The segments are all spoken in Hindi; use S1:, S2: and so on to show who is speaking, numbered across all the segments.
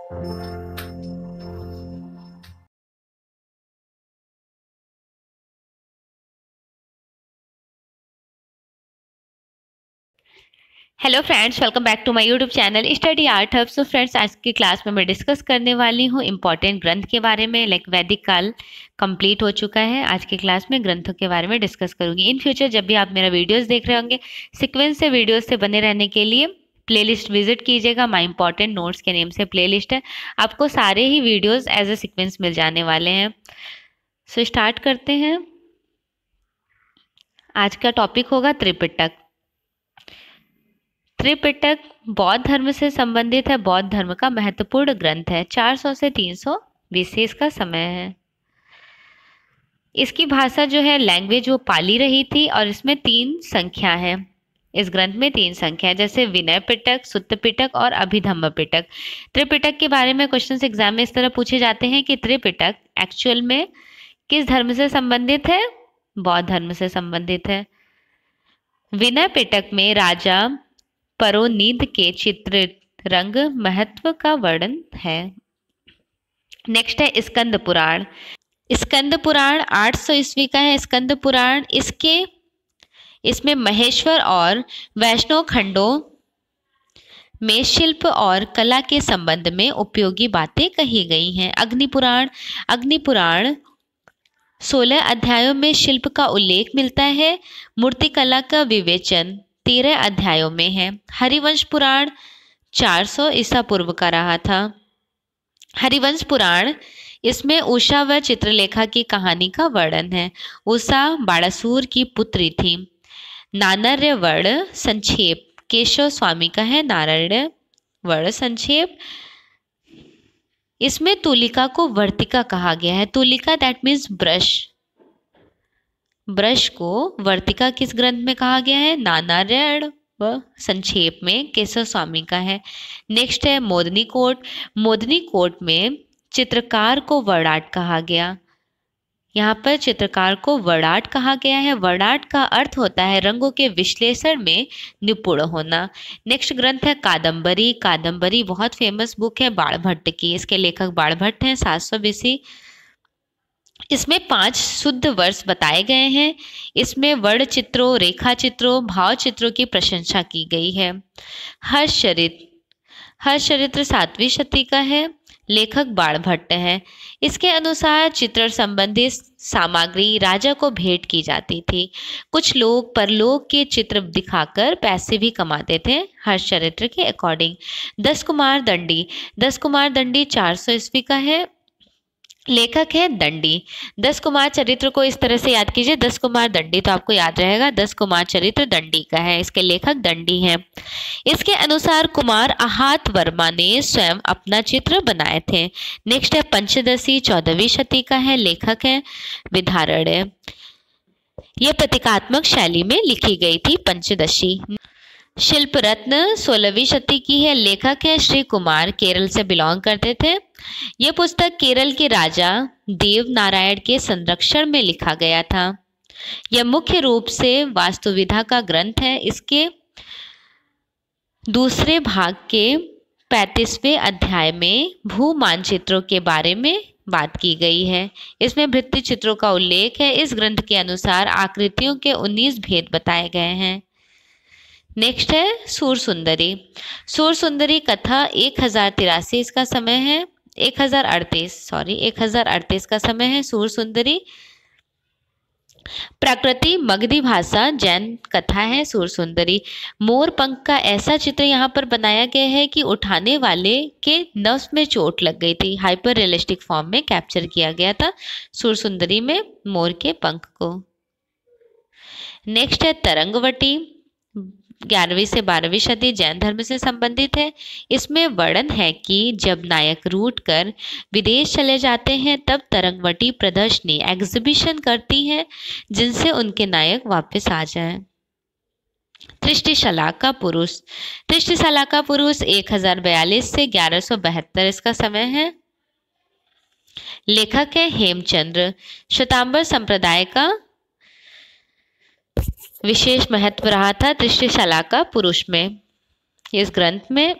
S1: Hello friends, welcome back to my YouTube channel study art hub. So friends, आज की क्लास में मैं डिस्कस करने वाली हूँ इम्पॉर्टेंट ग्रंथ के बारे में। वैदिक काल कंप्लीट हो चुका है। आज की क्लास में ग्रंथों के बारे में डिस्कस करूंगी। इन फ्यूचर जब भी आप मेरा वीडियोस देख रहे होंगे, सीक्वेंस से वीडियोस से बने रहने के लिए प्लेलिस्ट विजिट कीजिएगा। माय इंपॉर्टेंट नोट्स के नेम से प्लेलिस्ट है। आपको सारे ही वीडियोस एज ए सीक्वेंस मिल जाने वाले हैं। सो स्टार्ट करते हैं। आज का टॉपिक होगा त्रिपिटक। त्रिपिटक बौद्ध धर्म से संबंधित है। बौद्ध धर्म का महत्वपूर्ण ग्रंथ है। 400 से 300 BC इसका समय है। इसकी भाषा जो है, लैंग्वेज, वो पाली रही थी और इसमें 3 संख्या है। इस ग्रंथ में 3 संख्या है, जैसे विनय पिटक, सुत्त पिटक और अभिधम्म पिटक। त्रिपिटक के बारे में क्वेश्चंस एग्जाम में इस तरह पूछे जाते हैं कि त्रिपिटक एक्चुअल में किस धर्म से संबंधित है? बौद्ध धर्म से संबंधित है। विनय पिटक में राजा परोनिध के चित्र रंग महत्व का वर्णन है। नेक्स्ट है स्कंद पुराण। स्कंद पुराण 800 ईस्वी का है। स्कंद पुराण इसमें महेश्वर और वैष्णव खंडों में शिल्प और कला के संबंध में उपयोगी बातें कही गई हैं। अग्निपुराण 16 अध्यायों में शिल्प का उल्लेख मिलता है। मूर्तिकला का विवेचन 13 अध्यायों में है। हरिवंश पुराण 400 ईसा पूर्व का रहा था। हरिवंश पुराण इसमें उषा व चित्रलेखा की कहानी का वर्णन है। उषा बाणासुर की पुत्री थी। नानार्यवर्ण संक्षेप केशव स्वामी का है। नारायण संक्षेप इसमें तुलिका को वर्तिका कहा गया है। तुलिका दैट मीन्स ब्रश को वर्तिका किस ग्रंथ में कहा गया है? नानार्यण व संक्षेप में केशव स्वामी का है। नेक्स्ट है मोदनी कोट। मोदनी कोट में चित्रकार को वर्णाट कहा गया। यहाँ पर चित्रकार को वर्णाट कहा गया है। वर्णाट का अर्थ होता है रंगों के विश्लेषण में निपुण होना। नेक्स्ट ग्रंथ है कादम्बरी। कादम्बरी बहुत फेमस बुक है बाणभट्ट की। इसके लेखक बाणभट्ट हैं। 700 BC। इसमें 5 शुद्ध वर्ष बताए गए हैं। इसमें वर्ण चित्रों, रेखा चित्रों, भाव चित्रों की प्रशंसा की गई है। हर्षचरित्र 7वीं शती का है। लेखक बाणभट्ट है। इसके अनुसार चित्र संबंधी सामग्री राजा को भेंट की जाती थी। कुछ लोग परलोक के चित्र दिखाकर पैसे भी कमाते थे हर्षचरित्र के अकॉर्डिंग। 10 कुमार दंडी 400 ईस्वी का है। लेखक है दंडी। 10 कुमार चरित्र को इस तरह से याद कीजिए। 10 कुमार दंडी तो आपको याद रहेगा। 10 कुमार चरित्र दंडी का है। इसके लेखक दंडी हैं। इसके अनुसार कुमार आहत वर्मा ने स्वयं अपना चित्र बनाए थे। नेक्स्ट है पंचदशी 14वीं शती का है। लेखक है विधारण्य। यह प्रतीकात्मक शैली में लिखी गई थी पंचदशी। शिल्प रत्न 16वीं शती की है। लेखक है श्री कुमार, केरल से बिलोंग करते थे। यह पुस्तक केरल के राजा देव नारायण के संरक्षण में लिखा गया था। यह मुख्य रूप से वास्तुविधा का ग्रंथ है। इसके दूसरे भाग के 35वें अध्याय में भू मानचित्रों के बारे में बात की गई है। इसमें भित्ति चित्रों का उल्लेख है। इस ग्रंथ के अनुसार आकृतियों के 19 भेद बताए गए हैं। नेक्स्ट है सूर सुंदरी कथा 1083 इसका समय है। 1038 का समय है सूर सुंदरी। प्रकृति मगधी भाषा जैन कथा है सूर सुंदरी। मोर पंख का ऐसा चित्र यहाँ पर बनाया गया है कि उठाने वाले के नस में चोट लग गई थी। हाइपर रियलिस्टिक फॉर्म में कैप्चर किया गया था सूर सुंदरी में मोर के पंख को। नेक्स्ट है तरंगवटी 11वीं से 12वीं शती, जैन धर्म से संबंधित है। इसमें वर्णन है कि जब नायक रूठ कर विदेश चले जाते हैं तब तरंगवटी प्रदर्शनी एग्जीबिशन करती हैं जिनसे उनके नायक वापस आ जाएं। तृष्टिशलाका पुरुष 1042 से 1172 इसका समय है। लेखक है हेमचंद्र। श्वेतांबर संप्रदाय का विशेष महत्व रहा था तृष्टिशलाका पुरुष में। इस ग्रंथ में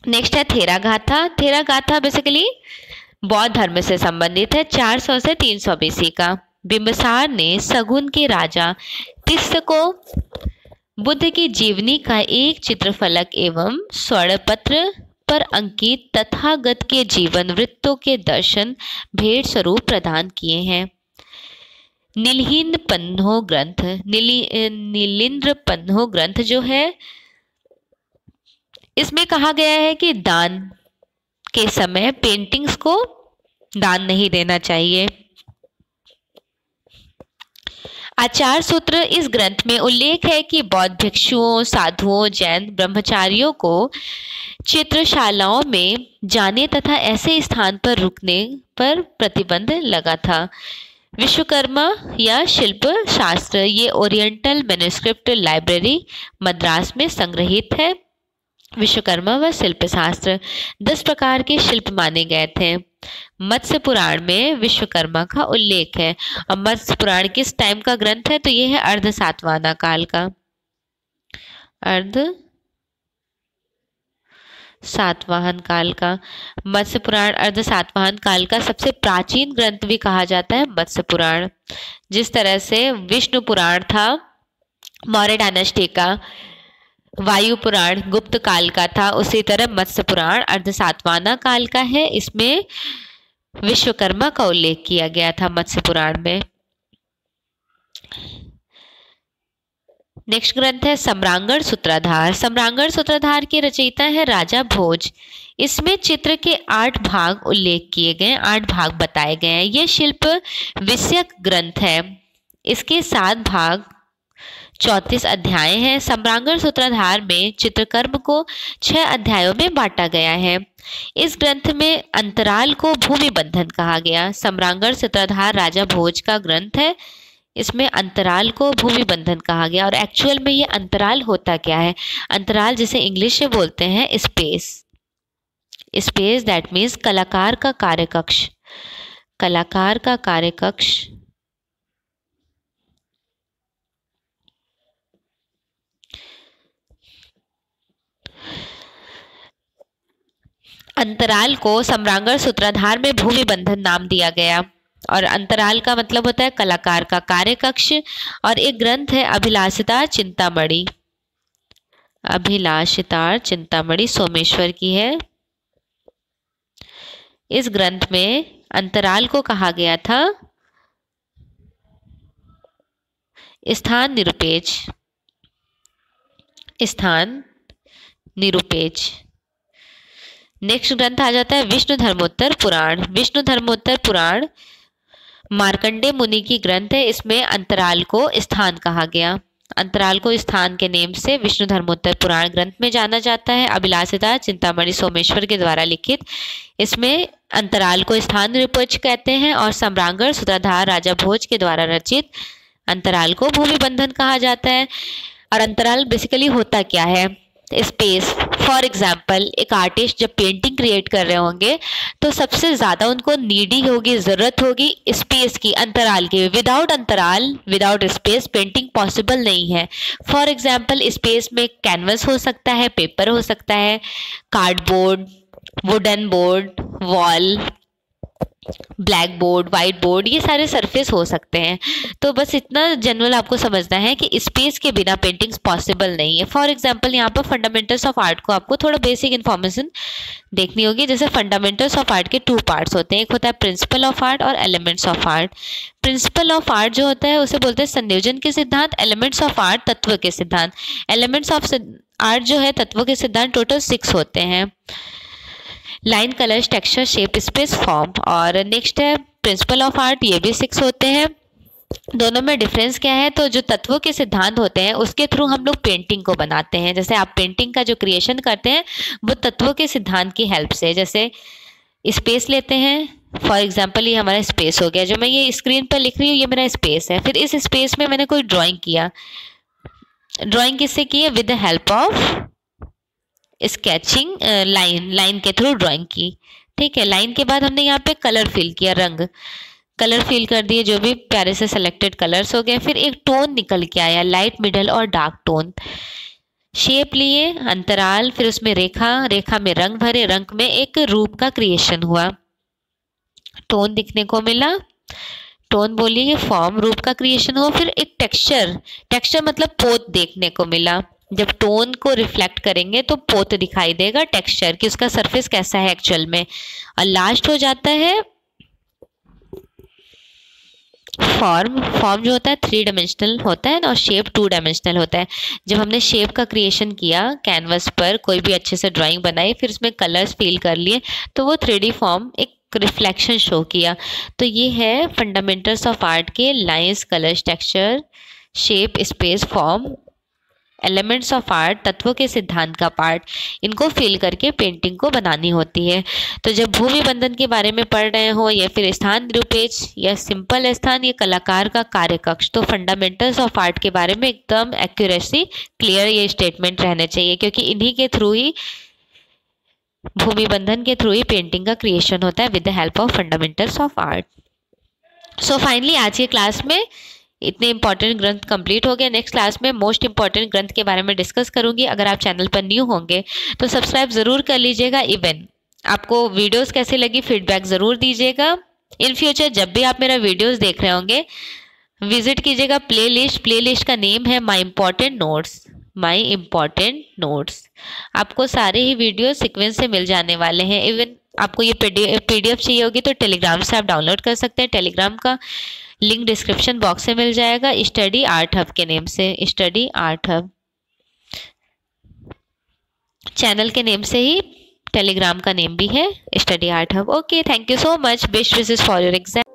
S1: नेक्स्ट है थेरा गाथा। थेरा गाथा बेसिकली बौद्ध धर्म से संबंधित है, 400 से 300 बीसी का। बिंबिसार ने सगुन के राजा तिस्स को बुद्ध की जीवनी का एक चित्रफलक एवं स्वर्णपत्र पर अंकित तथागत के जीवन वृत्तों के दर्शन भेंट स्वरूप प्रदान किए हैं। नीलिंद्र पन्हो ग्रंथ, नीलिंद्र पन्हो ग्रंथ जो है, इसमें कहा गया है कि दान के समय पेंटिंग्स को दान नहीं देना चाहिए। आचार सूत्र, इस ग्रंथ में उल्लेख है कि बौद्ध भिक्षुओं, साधुओं, जैन ब्रह्मचारियों को चित्रशालाओं में जाने तथा ऐसे स्थान पर रुकने पर प्रतिबंध लगा था। विश्वकर्मा या शिल्प शास्त्र, ये ओरिएंटल मैन्युस्क्रिप्ट लाइब्रेरी मद्रास में संग्रहित है। विश्वकर्मा व शिल्प शास्त्र 10 प्रकार के शिल्प माने गए थे। मत्स्य पुराण में विश्वकर्मा का उल्लेख है। और मत्स्य पुराण किस टाइम का ग्रंथ है? तो ये है अर्ध सातवाहन काल का। अर्ध सातवाहन काल का मत्स्य पुराण अर्ध सातवाहन काल का सबसे प्राचीन ग्रंथ भी कहा जाता है मत्स्य पुराण। जिस तरह से विष्णु पुराण था मौर्य डायनेस्टी का, वायु पुराण गुप्त काल का था, उसी तरह मत्स्य पुराण अर्ध सातवाहन काल का है। इसमें विश्वकर्मा का उल्लेख किया गया था मत्स्य पुराण में। नेक्स्ट ग्रंथ है सम्रांगण सूत्रधार। सम्रांगण सूत्रधार के रचयिता है राजा भोज। इसमें चित्र के 8 भाग उल्लेख किए गए, 8 भाग बताए गए हैं। यह शिल्प विषयक ग्रंथ है। इसके 7 भाग 34 अध्याय हैं। सम्रांगण सूत्रधार में चित्रकर्म को 6 अध्यायों में बांटा गया है। इस ग्रंथ में अंतराल को भूमि बंधन कहा गया। सम्रांगण सूत्रधार राजा भोज का ग्रंथ है। इसमें अंतराल को भूमि बंधन कहा गया। और एक्चुअल में ये अंतराल होता क्या है? अंतराल जिसे इंग्लिश में बोलते हैं स्पेस। स्पेस दैट मीन्स कलाकार का कार्यकक्ष। कलाकार का कार्यकक्ष अंतराल को सम्रांगण सूत्रधार में भूमि बंधन नाम दिया गया। और अंतराल का मतलब होता है कलाकार का कार्यकक्ष। और एक ग्रंथ है अभिलाषिता चिंतामणि। अभिलाषिता चिंतामणि सोमेश्वर की है। इस ग्रंथ में अंतराल को कहा गया था स्थान निरुपेक्ष। स्थान निरुपेक्ष। नेक्स्ट ग्रंथ आ जाता है विष्णु धर्मोत्तर पुराण। विष्णु धर्मोत्तर पुराण मार्कंडेय मुनि की ग्रंथ है। इसमें अंतराल को स्थान कहा गया। अंतराल को स्थान के नेम से विष्णु धर्मोत्तर पुराण ग्रंथ में जाना जाता है। अभिलाषिता चिंतामणि सोमेश्वर के द्वारा लिखित। इसमें अंतराल को स्थान निरुपेक्ष कहते हैं। और सम्रांगण सूत्रधार राजा भोज के द्वारा रचित अंतराल को भूमि बंधन कहा जाता है। और अंतराल बेसिकली होता क्या है? स्पेस। फॉर एग्जाम्पल एक आर्टिस्ट जब पेंटिंग क्रिएट कर रहे होंगे तो सबसे ज़्यादा उनको नीडी होगी, ज़रूरत होगी स्पेस की, अंतराल की। विदाउट अंतराल, विदाउट स्पेस पेंटिंग पॉसिबल नहीं है। फॉर एग्जाम्पल स्पेस में कैनवस हो सकता है, पेपर हो सकता है, cardboard, wooden board, wall, black board, white board, ये सारे सरफेस हो सकते हैं। तो बस इतना जनरल आपको समझना है कि स्पेस के बिना पेंटिंग्स पॉसिबल नहीं है। फॉर एग्जांपल यहाँ पर फंडामेंटल्स ऑफ आर्ट को आपको थोड़ा बेसिक इन्फॉर्मेशन देखनी होगी। जैसे फंडामेंटल्स ऑफ आर्ट के 2 पार्ट्स होते हैं, एक होता है प्रिंसिपल ऑफ आर्ट और elements of art. Principle of art जो होता है उसे बोलते हैं संयोजन के सिद्धांत। एलिमेंट्स ऑफ आर्ट तत्व के सिद्धांत। एलिमेंट्स ऑफ आर्ट जो है तत्वों के सिद्धांत टोटल 6 होते हैं। Line, colours, texture, shape, space, form. और नेक्स्ट है प्रिंसिपल ऑफ आर्ट, ये भी 6 होते हैं। दोनों में डिफरेंस क्या है? तो जो तत्वों के सिद्धांत होते हैं उसके थ्रू हम लोग पेंटिंग को बनाते हैं। जैसे आप पेंटिंग का जो क्रिएशन करते हैं वो तत्वों के सिद्धांत की हेल्प से। जैसे स्पेस लेते हैं, फॉर एग्जाम्पल ये हमारा स्पेस हो गया। जो मैं ये स्क्रीन पर लिख रही हूँ ये मेरा स्पेस है। फिर इस स्पेस में मैंने कोई ड्राइंग किया। ड्राइंग किससे की है? With the help of sketching, line के थ्रू ड्राइंग की। ठीक है। लाइन के बाद हमने यहाँ पे कलर फिल किया, रंग कलर फिल कर दिए, जो भी प्यारे से सिलेक्टेड कलर्स हो गए। फिर एक टोन निकल के आया, लाइट, मिडल और डार्क टोन। शेप लिए, अंतराल, फिर उसमें रेखा, रेखा में रंग भरे, रंग में एक रूप का क्रिएशन हुआ, टोन दिखने को मिला, टोन बोलिए फॉर्म, रूप का क्रिएशन हुआ, फिर एक टेक्सचर, टेक्सचर मतलब पोत देखने को मिला। जब टोन को रिफ्लेक्ट करेंगे तो पोत दिखाई देगा, टेक्सचर कि उसका सरफेस कैसा है एक्चुअल में। और लास्ट हो जाता है फॉर्म। फॉर्म जो होता है 3 डायमेंशनल होता है और शेप 2 डायमेंशनल होता है। जब हमने शेप का क्रिएशन किया कैनवस पर, कोई भी अच्छे से ड्राइंग बनाई, फिर उसमें कलर्स फिल कर लिए, तो वो 3D फॉर्म एक रिफ्लेक्शन शो किया। तो ये है फंडामेंटल्स ऑफ आर्ट के lines, colours, texture, shape, space, form, elements of art, तत्वों के सिद्धांत का पार्ट। इनको फिल करके पेंटिंग को बनानी होती है। तो जब भूमि बंधन के बारे में पढ़ रहे हो या फिर स्थान निरूपेक्ष या सिंपल स्थान या कलाकार का कार्य कक्ष, तो फंडामेंटल्स ऑफ आर्ट के बारे में एकदम एक्यूरेसी क्लियर ये स्टेटमेंट रहने चाहिए, क्योंकि इन्हीं के थ्रू ही, भूमि बंधन के थ्रू ही पेंटिंग का क्रिएशन होता है with the help of fundamentals of art. So finally आज के क्लास में इतने इंपॉर्टेंट ग्रंथ कंप्लीट हो गए। नेक्स्ट क्लास में मोस्ट इंपॉर्टेंट ग्रंथ के बारे में डिस्कस करूंगी। अगर आप चैनल पर न्यू होंगे तो सब्सक्राइब जरूर कर लीजिएगा। इवन आपको वीडियोस कैसे लगी फीडबैक जरूर दीजिएगा। इन फ्यूचर जब भी आप मेरा वीडियोस देख रहे होंगे विजिट कीजिएगा प्लेलिस्ट। प्लेलिस्ट का नेम है माई इम्पॉर्टेंट नोट्स, माई इम्पॉर्टेंट नोट्स। आपको सारे ही वीडियो सीक्वेंस से मिल जाने वाले हैं। इवन आपको ये पीडीएफ चाहिए होगी तो टेलीग्राम से आप डाउनलोड कर सकते हैं। टेलीग्राम का लिंक डिस्क्रिप्शन बॉक्स में मिल जाएगा, स्टडी आर्ट हब के नेम से, स्टडी आर्ट हब चैनल के नेम से ही टेलीग्राम का नेम भी है, study art hub. Okay, thank you so much. Best wishes for your exam.